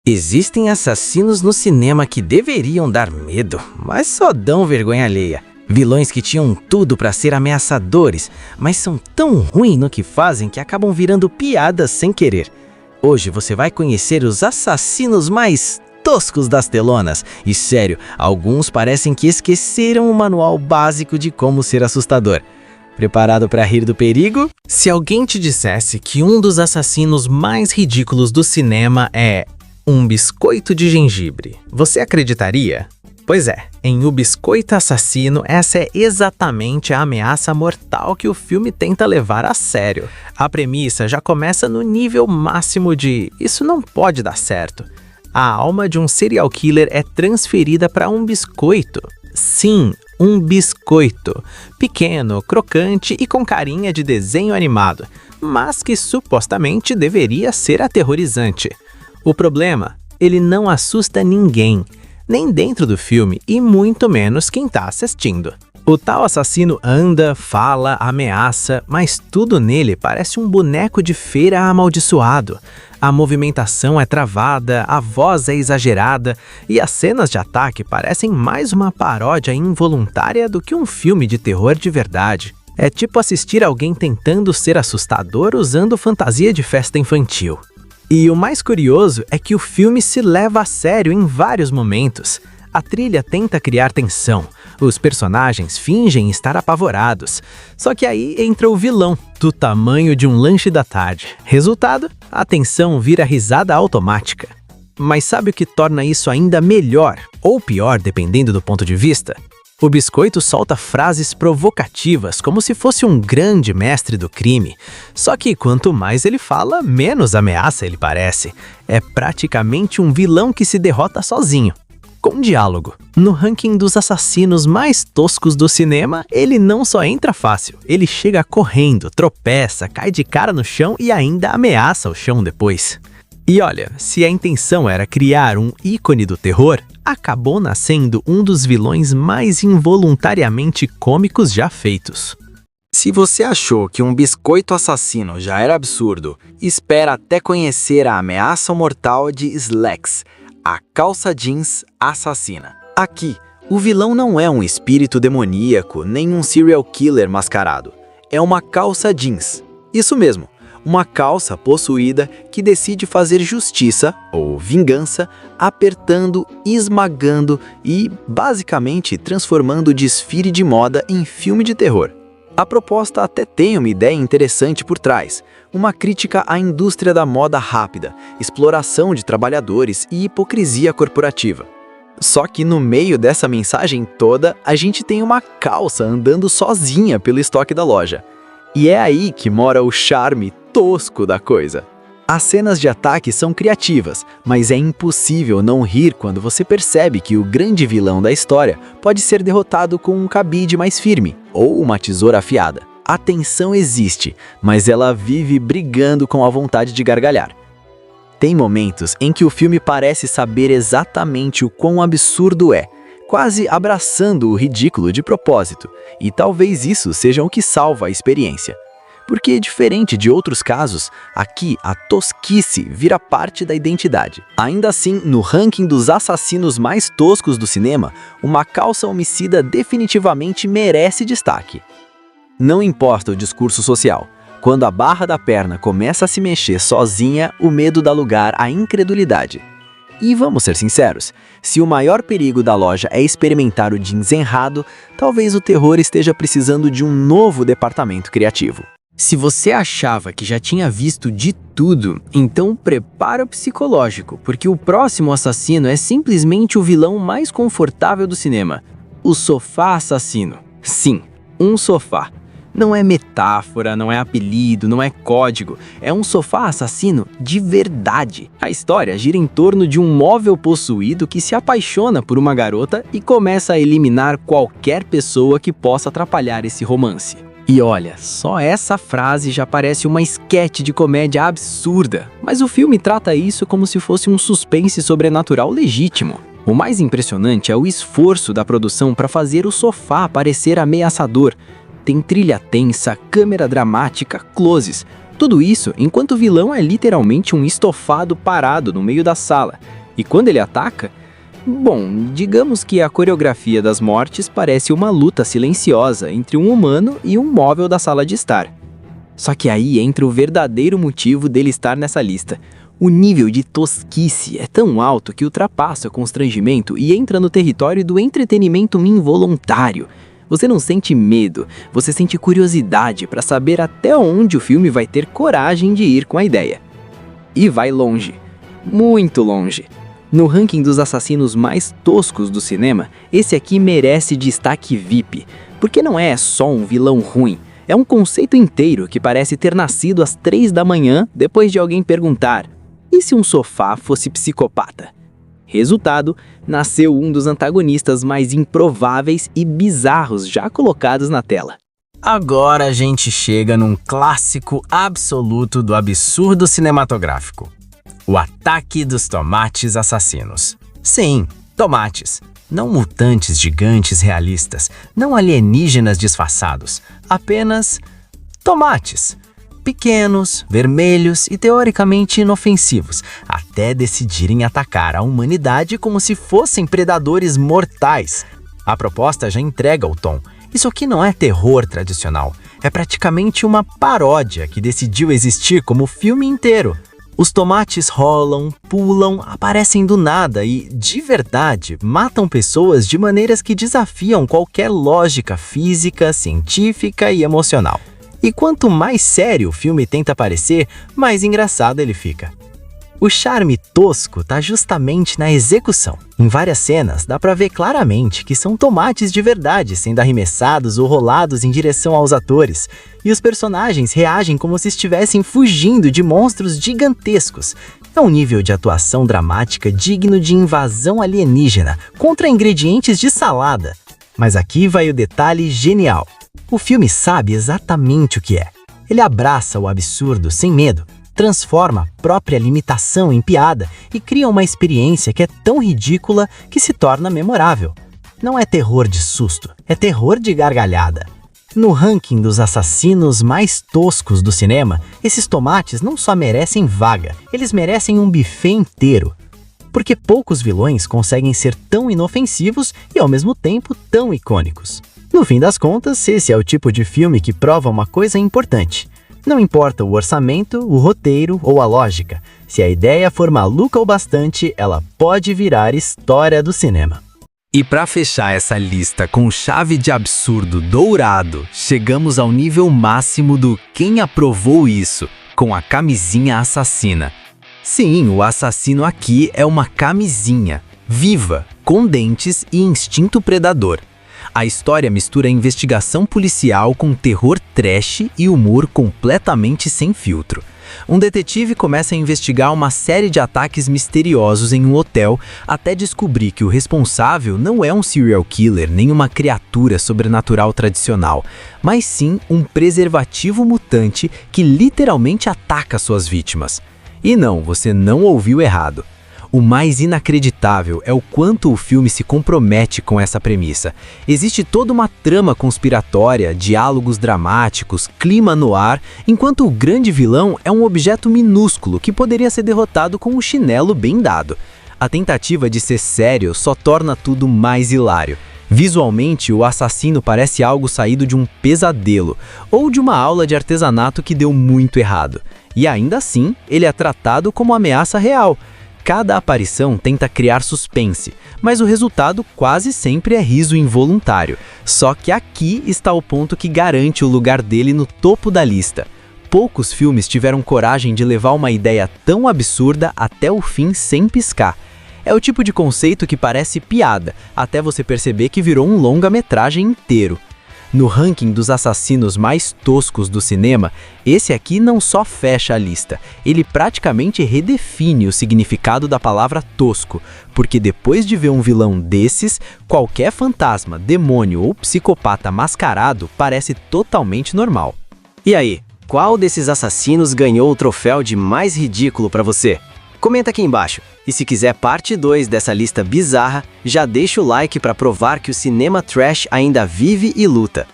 Existem assassinos no cinema que deveriam dar medo, mas só dão vergonha alheia. Vilões que tinham tudo para ser ameaçadores, mas são tão ruins no que fazem que acabam virando piadas sem querer. Hoje você vai conhecer os assassinos mais toscos das telonas. E sério, alguns parecem que esqueceram o manual básico de como ser assustador. Preparado para rir do perigo? Se alguém te dissesse que um dos assassinos mais ridículos do cinema é um biscoito de gengibre, você acreditaria? Pois é, em O Biscoito Assassino, essa é exatamente a ameaça mortal que o filme tenta levar a sério. A premissa já começa no nível máximo de "isso não pode dar certo". A alma de um serial killer é transferida para um biscoito. Sim, um biscoito. Pequeno, crocante e com carinha de desenho animado, mas que supostamente deveria ser aterrorizante. O problema, ele não assusta ninguém, nem dentro do filme e muito menos quem está assistindo. O tal assassino anda, fala, ameaça, mas tudo nele parece um boneco de feira amaldiçoado. A movimentação é travada, a voz é exagerada e as cenas de ataque parecem mais uma paródia involuntária do que um filme de terror de verdade. É tipo assistir alguém tentando ser assustador usando fantasia de festa infantil. E o mais curioso é que o filme se leva a sério em vários momentos. A trilha tenta criar tensão, os personagens fingem estar apavorados. Só que aí entra o vilão, do tamanho de um lanche da tarde. Resultado, a tensão vira risada automática. Mas sabe o que torna isso ainda melhor, ou pior, dependendo do ponto de vista? O biscoito solta frases provocativas, como se fosse um grande mestre do crime. Só que quanto mais ele fala, menos ameaça ele parece. É praticamente um vilão que se derrota sozinho. Com diálogo. No ranking dos assassinos mais toscos do cinema, ele não só entra fácil, ele chega correndo, tropeça, cai de cara no chão e ainda ameaça o chão depois. E olha, se a intenção era criar um ícone do terror, acabou nascendo um dos vilões mais involuntariamente cômicos já feitos. Se você achou que um biscoito assassino já era absurdo, espera até conhecer a ameaça mortal de Slacks, a calça jeans assassina. Aqui, o vilão não é um espírito demoníaco nem um serial killer mascarado. É uma calça jeans. Isso mesmo. Uma calça possuída que decide fazer justiça, ou vingança, apertando, esmagando e, basicamente, transformando o desfile de moda em filme de terror. A proposta até tem uma ideia interessante por trás, uma crítica à indústria da moda rápida, exploração de trabalhadores e hipocrisia corporativa. Só que no meio dessa mensagem toda, a gente tem uma calça andando sozinha pelo estoque da loja. E é aí que mora o charme tosco da coisa. As cenas de ataque são criativas, mas é impossível não rir quando você percebe que o grande vilão da história pode ser derrotado com um cabide mais firme ou uma tesoura afiada. A tensão existe, mas ela vive brigando com a vontade de gargalhar. Tem momentos em que o filme parece saber exatamente o quão absurdo é, quase abraçando o ridículo de propósito, e talvez isso seja o que salva a experiência. Porque, diferente de outros casos, aqui a tosquice vira parte da identidade. Ainda assim, no ranking dos assassinos mais toscos do cinema, uma calça homicida definitivamente merece destaque. Não importa o discurso social, quando a barra da perna começa a se mexer sozinha, o medo dá lugar à incredulidade. E vamos ser sinceros, se o maior perigo da loja é experimentar o jeans errado, talvez o terror esteja precisando de um novo departamento criativo. Se você achava que já tinha visto de tudo, então prepara o psicológico, porque o próximo assassino é simplesmente o vilão mais confortável do cinema, o sofá assassino. Sim, um sofá. Não é metáfora, não é apelido, não é código, é um sofá assassino de verdade. A história gira em torno de um móvel possuído que se apaixona por uma garota e começa a eliminar qualquer pessoa que possa atrapalhar esse romance. E olha, só essa frase já parece uma esquete de comédia absurda, mas o filme trata isso como se fosse um suspense sobrenatural legítimo. O mais impressionante é o esforço da produção para fazer o sofá parecer ameaçador. Tem trilha tensa, câmera dramática, closes, Tudo isso enquanto o vilão é literalmente um estofado parado no meio da sala. E quando ele ataca, bom, digamos que a coreografia das mortes parece uma luta silenciosa entre um humano e um móvel da sala de estar. Só que aí entra o verdadeiro motivo dele estar nessa lista. O nível de tosquice é tão alto que ultrapassa o constrangimento e entra no território do entretenimento involuntário. Você não sente medo, você sente curiosidade para saber até onde o filme vai ter coragem de ir com a ideia. E vai longe, muito longe. No ranking dos assassinos mais toscos do cinema, esse aqui merece destaque VIP, porque não é só um vilão ruim, é um conceito inteiro que parece ter nascido às 3 da manhã depois de alguém perguntar: e se um sofá fosse psicopata? Resultado, nasceu um dos antagonistas mais improváveis e bizarros já colocados na tela. Agora a gente chega num clássico absoluto do absurdo cinematográfico: o ataque dos tomates assassinos. Sim, tomates. Não mutantes gigantes realistas, não alienígenas disfarçados, apenas tomates. Pequenos, vermelhos e teoricamente inofensivos, até decidirem atacar a humanidade como se fossem predadores mortais. A proposta já entrega o tom. Isso aqui não é terror tradicional, é praticamente uma paródia que decidiu existir como filme inteiro. Os tomates rolam, pulam, aparecem do nada e, de verdade, matam pessoas de maneiras que desafiam qualquer lógica física, científica e emocional. E quanto mais sério o filme tenta parecer, mais engraçado ele fica. O charme tosco tá justamente na execução. Em várias cenas, dá pra ver claramente que são tomates de verdade sendo arremessados ou rolados em direção aos atores. E os personagens reagem como se estivessem fugindo de monstros gigantescos. É um nível de atuação dramática digno de invasão alienígena contra ingredientes de salada. Mas aqui vai o detalhe genial. O filme sabe exatamente o que é. Ele abraça o absurdo sem medo, transforma a própria limitação em piada e cria uma experiência que é tão ridícula que se torna memorável. Não é terror de susto, é terror de gargalhada. No ranking dos assassinos mais toscos do cinema, esses tomates não só merecem vaga, eles merecem um buffet inteiro. Porque poucos vilões conseguem ser tão inofensivos e ao mesmo tempo tão icônicos. No fim das contas, esse é o tipo de filme que prova uma coisa importante. Não importa o orçamento, o roteiro ou a lógica. Se a ideia for maluca o bastante, ela pode virar história do cinema. E para fechar essa lista com chave de absurdo dourado, chegamos ao nível máximo do quem aprovou isso, com a camisinha assassina. Sim, o assassino aqui é uma camisinha, viva, com dentes e instinto predador. A história mistura investigação policial com terror trash e humor completamente sem filtro. Um detetive começa a investigar uma série de ataques misteriosos em um hotel até descobrir que o responsável não é um serial killer nem uma criatura sobrenatural tradicional, mas sim um preservativo mutante que literalmente ataca suas vítimas. E não, você não ouviu errado. O mais inacreditável é o quanto o filme se compromete com essa premissa. Existe toda uma trama conspiratória, diálogos dramáticos, clima no ar, enquanto o grande vilão é um objeto minúsculo que poderia ser derrotado com um chinelo bem dado. A tentativa de ser sério só torna tudo mais hilário. Visualmente, o assassino parece algo saído de um pesadelo ou de uma aula de artesanato que deu muito errado. E ainda assim, ele é tratado como ameaça real. Cada aparição tenta criar suspense, mas o resultado quase sempre é riso involuntário. Só que aqui está o ponto que garante o lugar dele no topo da lista. Poucos filmes tiveram coragem de levar uma ideia tão absurda até o fim sem piscar. É o tipo de conceito que parece piada, até você perceber que virou um longa-metragem inteiro. No ranking dos assassinos mais toscos do cinema, esse aqui não só fecha a lista, ele praticamente redefine o significado da palavra tosco, porque depois de ver um vilão desses, qualquer fantasma, demônio ou psicopata mascarado parece totalmente normal. E aí, qual desses assassinos ganhou o troféu de mais ridículo para você? Comenta aqui embaixo. E se quiser parte 2 dessa lista bizarra, já deixa o like para provar que o cinema trash ainda vive e luta.